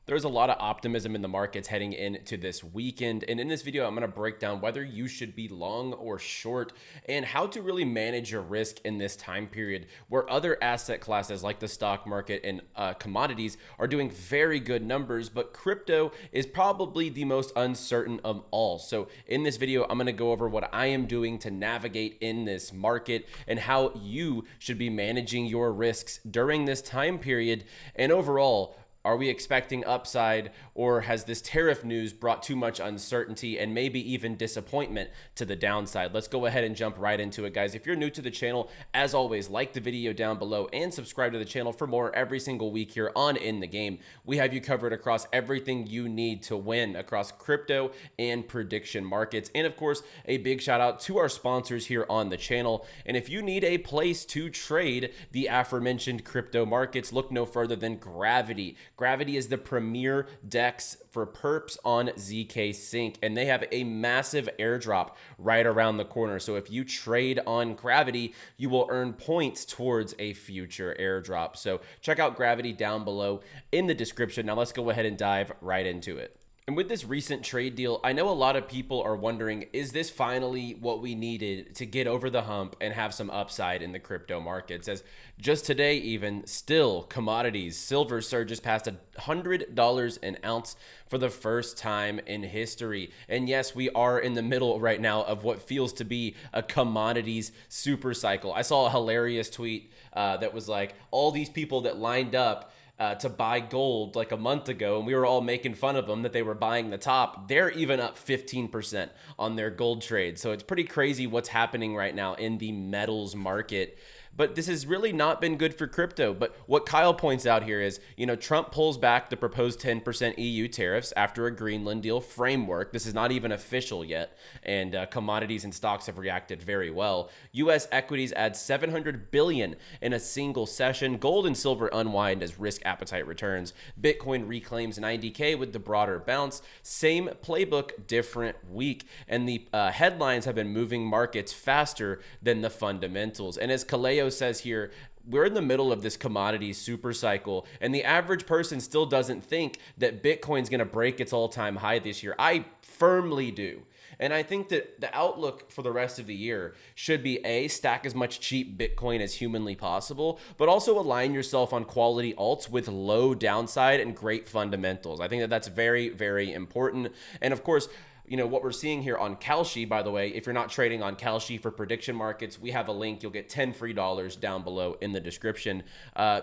There's a lot of optimism in the markets heading into this weekend. And in this video, I'm going to break down whether you should be long or short and how to really manage your risk in this time period where other asset classes like the stock market and commodities are doing very good numbers, but crypto is probably the most uncertain of all. So in this video, I'm going to go over what I am doing to navigate in this market and how you should be managing your risks during this time period. And overall, are we expecting upside, or has this tariff news brought too much uncertainty and maybe even disappointment to the downside? Let's go ahead and jump right into it, guys. If you're new to the channel, as always, like the video down below and subscribe to the channel for more every single week here on In the Game. We have you covered across everything you need to win across crypto and prediction markets. And of course, a big shout out to our sponsors here on the channel. And if you need a place to trade the aforementioned crypto markets, look no further than Gravity. Gravity is the premier DEX for perps on ZK Sync, and they have a massive airdrop right around the corner. So if you trade on Gravity, you will earn points towards a future airdrop. So check out Gravity down below in the description. Now let's go ahead and dive right into it. And with this recent trade deal, I know a lot of people are wondering, is this finally what we needed to get over the hump and have some upside in the crypto markets? As just today, even still, commodities, silver surges past $100 an ounce for the first time in history. And yes, we are in the middle right now of what feels to be a commodities super cycle. I saw a hilarious tweet that was like, all these people that lined up to buy gold like a month ago, and we were all making fun of them that they were buying the top. They're even up 15% on their gold trade. So it's pretty crazy what's happening right now in the metals market. But this has really not been good for crypto. But what Kyle points out here is, Trump pulls back the proposed 10% EU tariffs after a Greenland deal framework. This is not even official yet. And commodities and stocks have reacted very well. U.S. equities add $700 billion in a single session. Gold and silver unwind as risk appetite returns. Bitcoin reclaims 90K with the broader bounce. Same playbook, different week. And the headlines have been moving markets faster than the fundamentals. And as 𝗘𝗏𝗏 says here, we're in the middle of this commodity super cycle, and the average person still doesn't think that Bitcoin's going to break its all-time high this year. I firmly do. And I think that the outlook for the rest of the year should be A, stack as much cheap Bitcoin as humanly possible, but also align yourself on quality alts with low downside and great fundamentals. I think that that's very, very important. And of course, what we're seeing here on 𝗘𝗏𝗅, by the way, if you're not trading on 𝗘𝗏𝗅 for prediction markets, we have a link. You'll get $10 free down below in the description.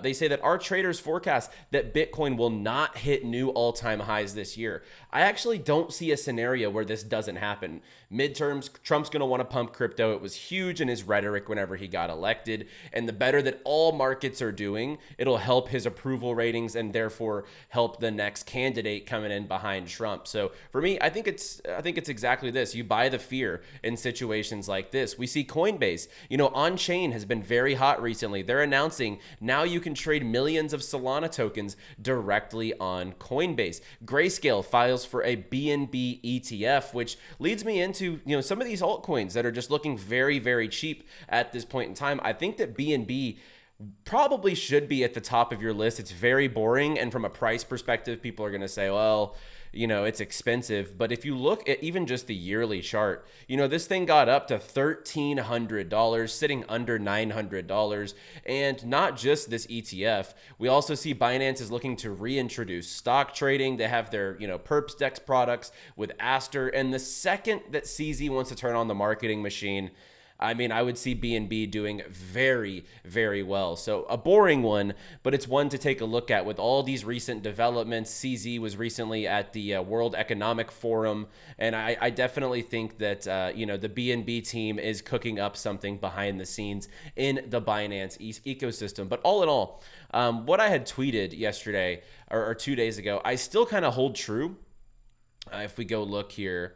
They say that our traders forecast that Bitcoin will not hit new all-time highs this year. I actually don't see a scenario where this doesn't happen. Midterms, Trump's going to want to pump crypto. It was huge in his rhetoric whenever he got elected. And the better that all markets are doing, it'll help his approval ratings and therefore help the next candidate coming in behind Trump. So for me, I think it's exactly this. You buy the fear in situations like this. We see Coinbase, on-chain has been very hot recently. They're announcing now you can trade millions of Solana tokens directly on Coinbase. Grayscale files for a BNB ETF, which leads me into, some of these altcoins that are just looking very, very cheap at this point in time. I think that BNB probably should be at the top of your list. It's very boring. And from a price perspective, people are going to say, well, it's expensive. But if you look at even just the yearly chart, this thing got up to $1,300, sitting under $900. And not just this ETF, we also see Binance is looking to reintroduce stock trading. They have their, perps DEX products with Aster. And the second that 𝗧𝗟𝗍 wants to turn on the marketing machine, I would see BNB doing very, very well. So a boring one, but it's one to take a look at with all these recent developments. 𝗧𝗟𝗍 was recently at the World Economic Forum, and I definitely think that, the BNB team is cooking up something behind the scenes in the Binance ecosystem. But all in all, what I had tweeted yesterday or 2 days ago, I still kind of hold true. If we go look here,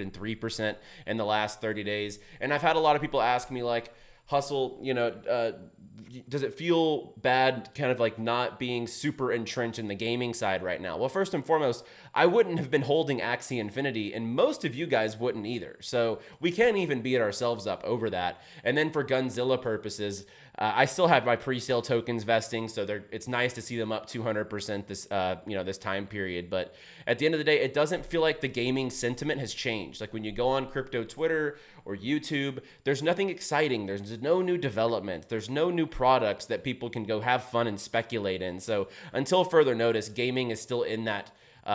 103% in the last 30 days. And I've had a lot of people ask me like, Hustle, does it feel bad kind of like not being super entrenched in the gaming side right now? Well, first and foremost, I wouldn't have been holding 𝗓𝗓𝗓 Infinity, and most of you guys wouldn't either. So we can't even beat ourselves up over that. And then for Gunzilla purposes, I still have my pre-sale tokens vesting, so it's nice to see them up 200% this time period. But at the end of the day, it doesn't feel like the gaming sentiment has changed. Like when you go on crypto Twitter or YouTube, there's nothing exciting. There's no new development. There's no new products that people can go have fun and speculate in. So until further notice, gaming is still in that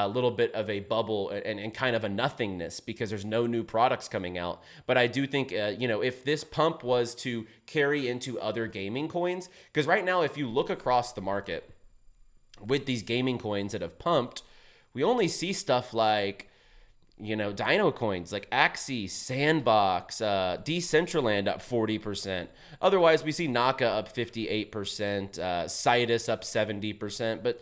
little bit of a bubble and kind of a nothingness because there's no new products coming out. But I do think, if this pump was to carry into other gaming coins, because right now, if you look across the market with these gaming coins that have pumped, we only see stuff like, Dino coins like 𝗓𝗓𝗏, Sandbox, Decentraland up 40%. Otherwise, we see 𝗏𝗂 up 58%, 𝗬𝗵𝗔𝗘 up 70%. But,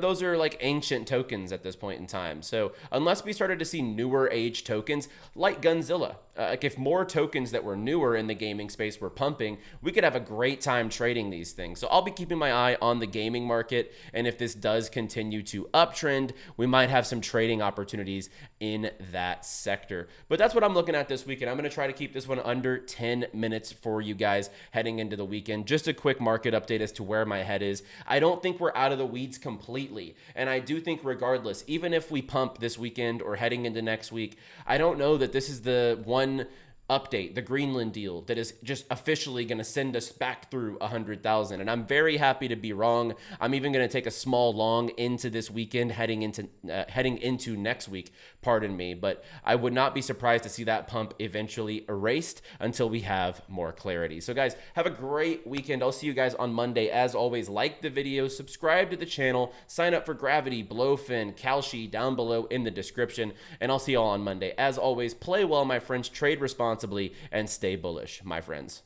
those are like ancient tokens at this point in time. So unless we started to see newer age tokens like Gunzilla, like if more tokens that were newer in the gaming space were pumping, we could have a great time trading these things. So I'll be keeping my eye on the gaming market. And if this does continue to uptrend, we might have some trading opportunities in that sector. But that's what I'm looking at this weekend. I'm going to try to keep this one under 10 minutes for you guys heading into the weekend. Just a quick market update as to where my head is. I don't think we're out of the weeds completely. And I do think regardless, even if we pump this weekend or heading into next week, I don't know that this is the one update, the Greenland deal that is just officially going to send us back through 100,000. And I'm very happy to be wrong. I'm even going to take a small long into this weekend, heading into next week, pardon me. But I would not be surprised to see that pump eventually erased until we have more clarity. So guys, have a great weekend. I'll see you guys on Monday. As always, like the video, subscribe to the channel, sign up for Gravity, Blowfin, 𝗏𝗟 down below in the description, and I'll see y'all on Monday. As always, play well, my friends, trade responsibly, and stay bullish, my friends.